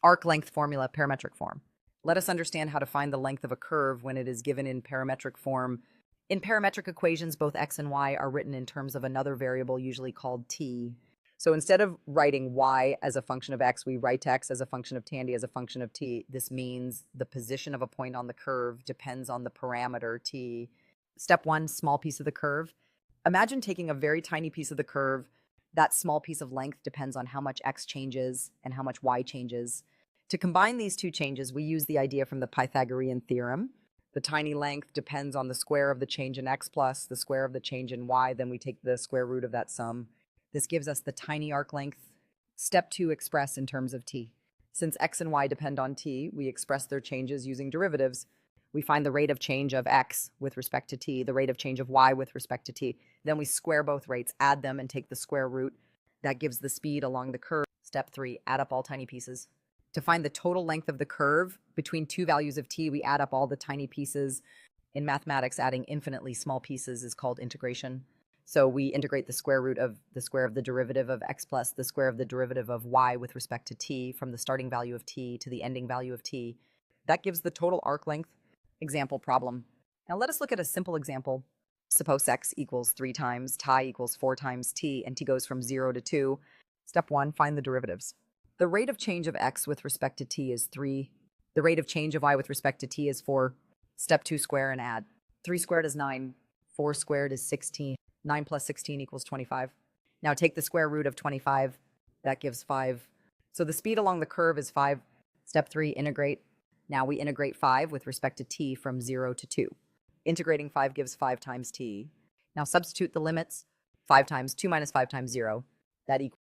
Arc length formula, parametric form. Let us understand how to find the length of a curve when it is given in parametric form. In parametric equations, both x and y are written in terms of another variable, usually called t. So instead of writing y as a function of x, we write x as a function of tan as a function of t. This means the position of a point on the curve depends on the parameter t. Step one, small piece of the curve. Imagine taking a very tiny piece of the curve. That small piece of length depends on how much x changes and how much y changes. To combine these two changes, we use the idea from the Pythagorean theorem. The tiny length depends on the square of the change in x plus the square of the change in y. Then we take the square root of that sum. This gives us the tiny arc length. Step two, express in terms of t. Since x and y depend on t, we express their changes using derivatives. We find the rate of change of x with respect to t, the rate of change of y with respect to t. Then we square both rates, add them, and take the square root. That gives the speed along the curve. Step three, add up all tiny pieces. To find the total length of the curve, between two values of t, we add up all the tiny pieces. In mathematics, adding infinitely small pieces is called integration. So we integrate the square root of the derivative of x plus the square of the derivative of y with respect to t from the starting value of t to the ending value of t. That gives the total arc length. Example problem. Now let us look at a simple example. Suppose x equals 3 times, t equals 4 times t, and t goes from 0 to 2. Step 1, find the derivatives. The rate of change of x with respect to t is 3. The rate of change of y with respect to t is 4. Step 2, square and add. 3 squared is 9. 4 squared is 16. 9 plus 16 equals 25. Now take the square root of 25. That gives 5. So the speed along the curve is 5. Step 3, integrate. Now we integrate 5 with respect to t from 0 to 2. Integrating 5 gives 5 times t. Now substitute the limits. 5 times 2 minus 5 times 0. That equals